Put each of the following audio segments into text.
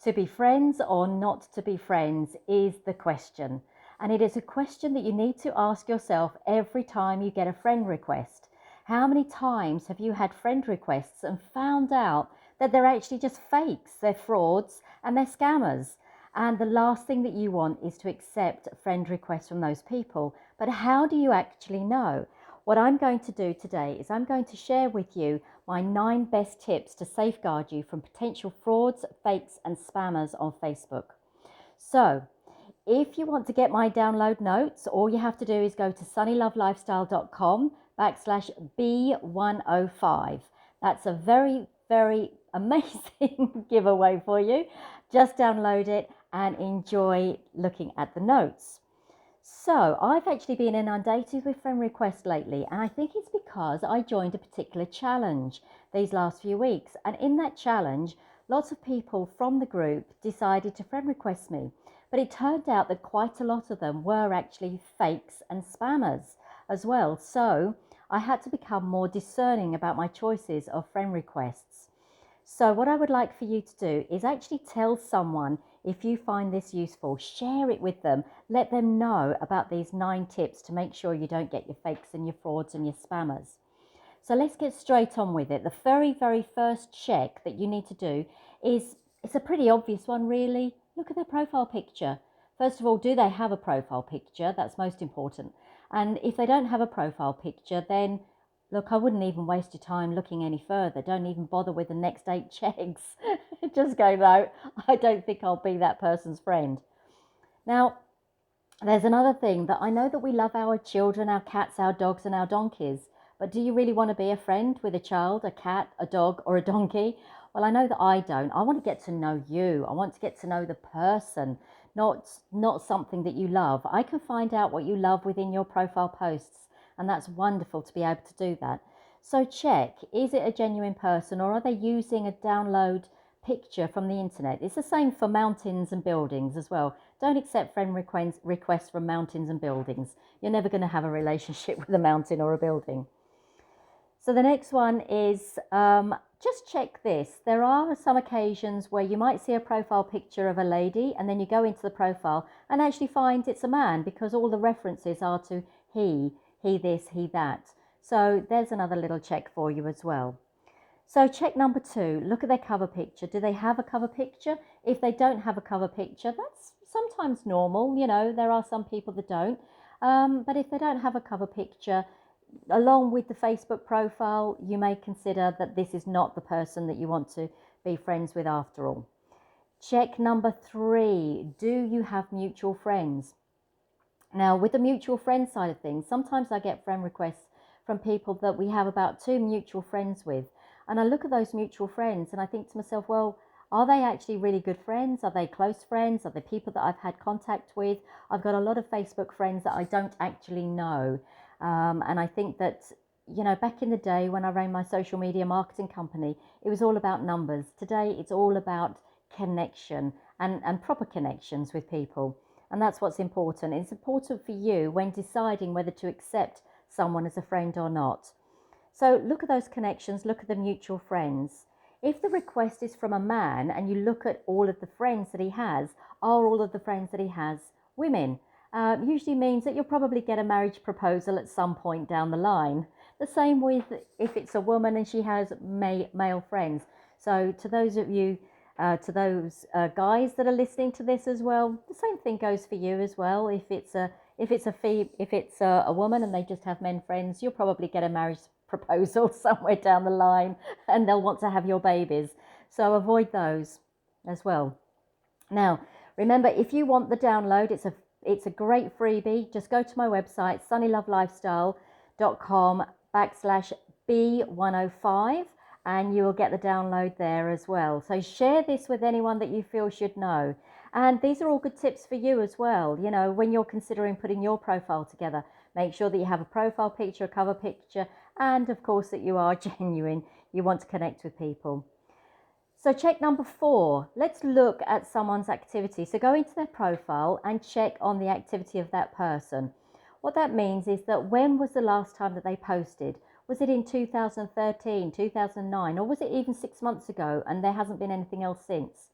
To be friends or not to be friends is the question. And it is a question that you need to ask yourself every time you get a friend request. How many times have you had friend requests and found out that they're actually just fakes, they're frauds, and they're scammers? And the last thing that you want is to accept friend requests from those people. But how do you actually know? What I'm going to do today is I'm going to share with you my 9 best tips to safeguard you from potential frauds, fakes, and spammers on Facebook. So, if you want to get my download notes, all you have to do is go to sunnylovelifestyle.com/B105. That's a very, very amazing giveaway for you. Just download it and enjoy looking at the notes. So I've actually been inundated with friend requests lately, and I think it's because I joined a particular challenge these last few weeks. And in that challenge, lots of people from the group decided to friend request me. But it turned out that quite a lot of them were actually fakes and spammers as well. So I had to become more discerning about my choices of friend requests. So what I would like for you to do is actually tell someone if you find this useful, share it with them, let them know about these 9 tips to make sure you don't get your fakes and your frauds and your spammers. So let's get straight on with it. The very, very first check that you need to do is, it's a pretty obvious one really. Look at their profile picture. First of all, do they have a profile picture? That's most important. And if they don't have a profile picture, then look, I wouldn't even waste your time looking any further. Don't even bother with the next 8 checks. Just go, no, I don't think I'll be that person's friend. Now, there's another thing that I know that we love our children, our cats, our dogs, and our donkeys. But do you really want to be a friend with a child, a cat, a dog, or a donkey? Well, I know that I don't. I want to get to know you. I want to get to know the person, not something that you love. I can find out what you love within your profile posts, and that's wonderful to be able to do that. So check, is it a genuine person, or are they using a download picture from the internet? It's the same for mountains and buildings as well. Don't accept friend requests from mountains and buildings. You're never going to have a relationship with a mountain or a building. So the next one is just check this. There are some occasions where you might see a profile picture of a lady and then you go into the profile and actually find it's a man because all the references are to he this, he that. So there's another little check for you as well. So check number 2, look at their cover picture. Do they have a cover picture? If they don't have a cover picture, that's sometimes normal. You know, there are some people that don't. But if they don't have a cover picture, along with the Facebook profile, you may consider that this is not the person that you want to be friends with after all. Check number 3, do you have mutual friends? Now, with the mutual friend side of things, sometimes I get friend requests from people that we have about 2 mutual friends with. And I look at those mutual friends and I think to myself, well, are they actually really good friends? Are they close friends? Are they people that I've had contact with? I've got a lot of Facebook friends that I don't actually know. And I think that, you know, back in the day when I ran my social media marketing company, it was all about numbers. Today, it's all about connection and proper connections with people. And that's what's important. It's important for you when deciding whether to accept someone as a friend or not. So look at those connections, look at the mutual friends. If the request is from a man and you look at all of the friends that he has, are all of the friends that he has women? Usually means that you'll probably get a marriage proposal at some point down the line. The same with if it's a woman and she has male friends. So to those of you, to those guys that are listening to this as well, the same thing goes for you as well. If it's a woman and they just have men friends, you'll probably get a marriage proposal somewhere down the line and they'll want to have your babies. So avoid those as well. Now, remember, if you want the download, it's a great freebie. Just go to my website, sunnylovelifestyle.com/B105, and you will get the download there as well. So share this with anyone that you feel should know. And these are all good tips for you as well. You know, when you're considering putting your profile together, make sure that you have a profile picture, a cover picture, and of course that you are genuine. You want to connect with people. So check number 4, let's look at someone's activity. So go into their profile and check on the activity of that person. What that means is that when was the last time that they posted? Was it in 2013, 2009, or was it even 6 months ago and there hasn't been anything else since?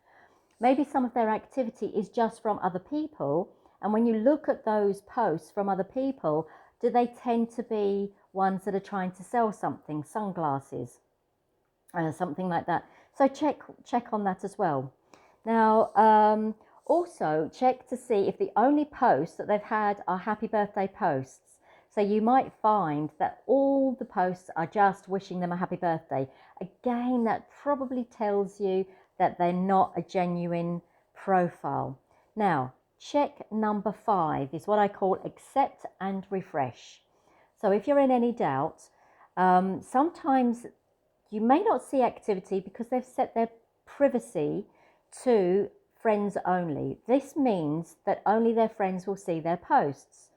Maybe some of their activity is just from other people. And when you look at those posts from other people, do they tend to be ones that are trying to sell something, sunglasses, something like that? So check on that as well. Now, also check to see if the only posts that they've had are happy birthday posts. So you might find that all the posts are just wishing them a happy birthday. Again, that probably tells you that they're not a genuine profile. Now, check number 5 is what I call accept and refresh. So if you're in any doubt, sometimes you may not see activity because they've set their privacy to friends only. This means that only their friends will see their posts.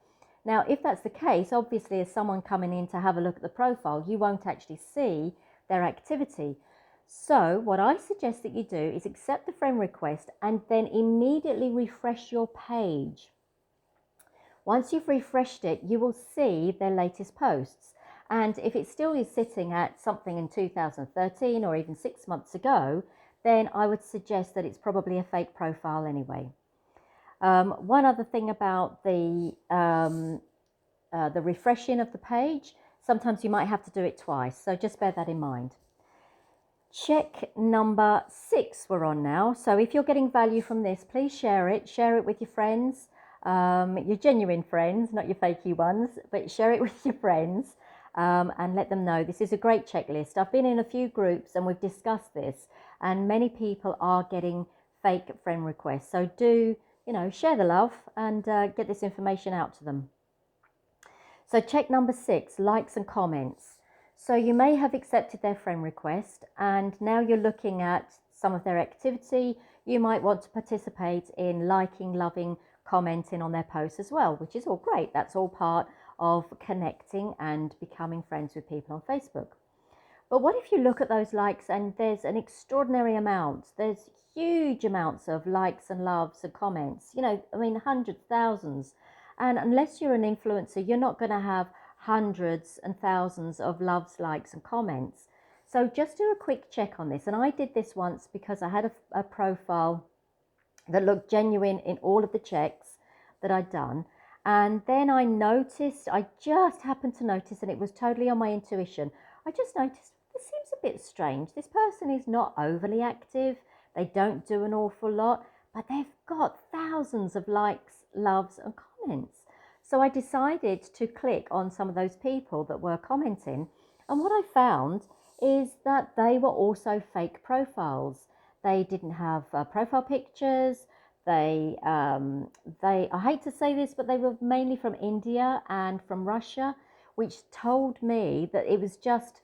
Now, if that's the case, obviously as someone coming in to have a look at the profile, you won't actually see their activity. So what I suggest that you do is accept the friend request and then immediately refresh your page. Once you've refreshed it, you will see their latest posts. And if it still is sitting at something in 2013 or even 6 months ago, then I would suggest that it's probably a fake profile anyway. One other thing about the refreshing of the page, sometimes you might have to do it twice, so just bear that in mind. Check number 6 we're on now. So if you're getting value from this, please share it with your friends, your genuine friends, not your fakey ones, but share it with your friends and let them know this is a great checklist. I've been in a few groups and we've discussed this, and many people are getting fake friend requests. So do, share the love and get this information out to them. So check number 6, likes and comments. So you may have accepted their friend request and now you're looking at some of their activity. You might want to participate in liking, loving, commenting on their posts as well, which is all great. That's all part of connecting and becoming friends with people on Facebook. But what if you look at those likes and there's an extraordinary amount, there's huge amounts of likes and loves and comments, hundreds, thousands. And unless you're an influencer, you're not going to have hundreds and thousands of loves, likes and comments. So just do a quick check on this. And I did this once because I had a profile that looked genuine in all of the checks that I'd done. And then I just happened to notice, and it was totally on my intuition, I just noticed this seems a bit strange. This person is not overly active. They don't do an awful lot, but they've got thousands of likes, loves and comments. So I decided to click on some of those people that were commenting. And what I found is that they were also fake profiles. They didn't have profile pictures. I hate to say this, but they were mainly from India and from Russia, which told me that it was just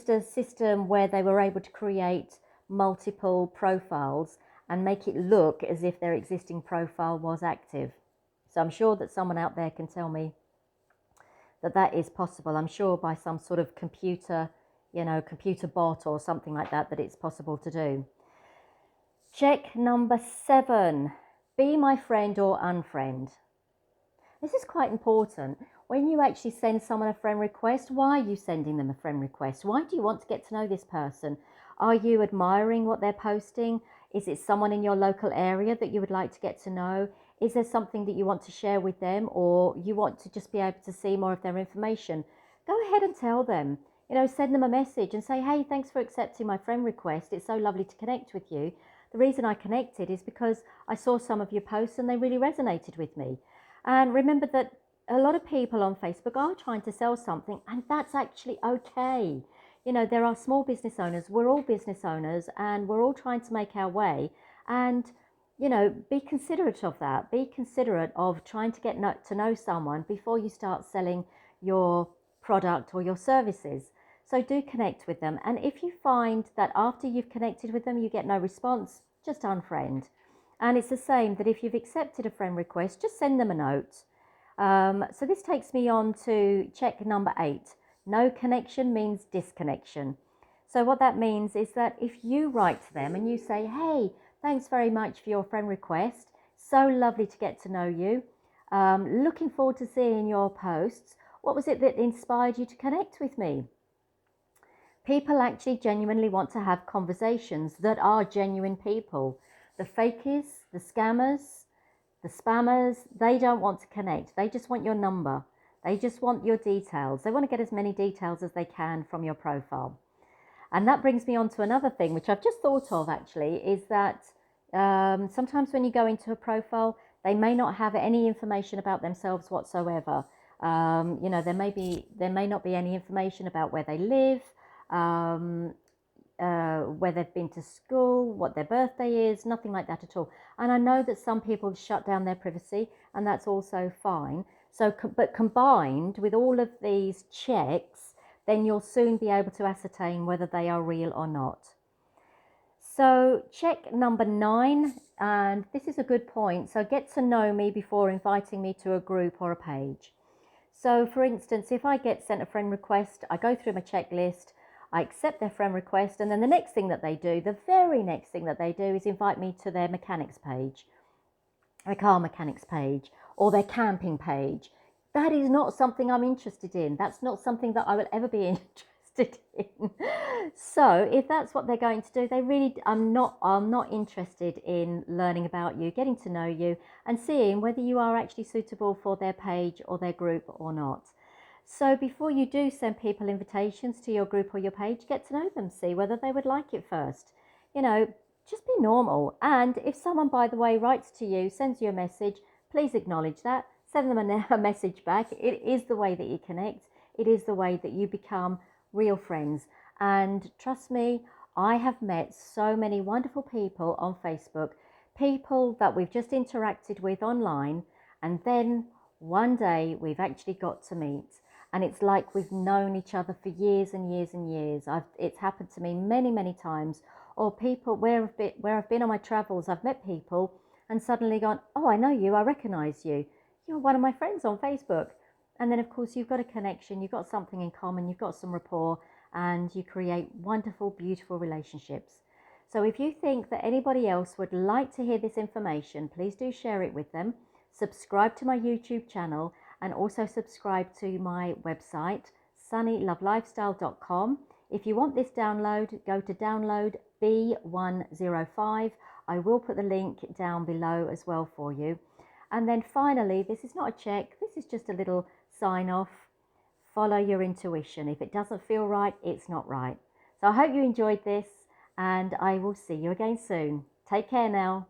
a system where they were able to create multiple profiles and make it look as if their existing profile was active. So I'm sure that someone out there can tell me that is possible. I'm sure by some sort of computer bot or something like that it's possible to do. Check number 7, be my friend or unfriend. This is quite important. When you actually send someone a friend request, why are you sending them a friend request? Why do you want to get to know this person? Are you admiring what they're posting? Is it someone in your local area that you would like to get to know? Is there something that you want to share with them, or you want to just be able to see more of their information? Go ahead and tell them. Send them a message and say, hey, thanks for accepting my friend request. It's so lovely to connect with you. The reason I connected is because I saw some of your posts and they really resonated with me. And remember that a lot of people on Facebook are trying to sell something, and that's actually okay. There are small business owners. We're all business owners and we're all trying to make our way. And, be considerate of that. Be considerate of trying to get to know someone before you start selling your product or your services. So do connect with them. And if you find that after you've connected with them, you get no response, just unfriend. And it's the same that if you've accepted a friend request, just send them a note. So this takes me on to check number 8. No connection means disconnection. So what that means is that if you write to them and you say, hey, thanks very much for your friend request. So lovely to get to know you. Looking forward to seeing your posts. What was it that inspired you to connect with me? People actually genuinely want to have conversations that are genuine people. The fakies, the scammers, the spammers, they don't want to connect. They just want your number. They just want your details. They want to get as many details as they can from your profile. And that brings me on to another thing, which I've just thought of actually, is that sometimes when you go into a profile, they may not have any information about themselves whatsoever. There may not be any information about where they live, um, where they've been to school, what their birthday is, nothing like that at all. And I know that some people shut down their privacy, and that's also fine. So, but combined with all of these checks, then you'll soon be able to ascertain whether they are real or not. So check number 9, and this is a good point. So get to know me before inviting me to a group or a page. So for instance, if I get sent a friend request, I go through my checklist, I accept their friend request, and then the next thing that they do, the very next thing that they do is invite me to their mechanics page, their car mechanics page, or their camping page. That is not something I'm interested in. That's not something that I will ever be interested in. So if that's what they're going to do, I'm not interested in learning about you, getting to know you, and seeing whether you are actually suitable for their page or their group or not. So before you do send people invitations to your group or your page, get to know them, see whether they would like it first. Just be normal. And if someone, by the way, writes to you, sends you a message, please acknowledge that. Send them a message back. It is the way that you connect. It is the way that you become real friends. And trust me, I have met so many wonderful people on Facebook, people that we've just interacted with online, and then one day we've actually got to meet. And it's like we've known each other for years and years and years. It's happened to me many, many times. Or people where I've been on my travels, I've met people and suddenly gone, oh, I know you, I recognise you. You're one of my friends on Facebook. And then, of course, you've got a connection, you've got something in common, you've got some rapport, and you create wonderful, beautiful relationships. So if you think that anybody else would like to hear this information, please do share it with them. Subscribe to my YouTube channel, and also subscribe to my website, sunnylovelifestyle.com. If you want this download, go to download B105. I will put the link down below as well for you. And then finally, this is not a check, this is just a little sign off. Follow your intuition. If it doesn't feel right, it's not right. So I hope you enjoyed this, and I will see you again soon. Take care now.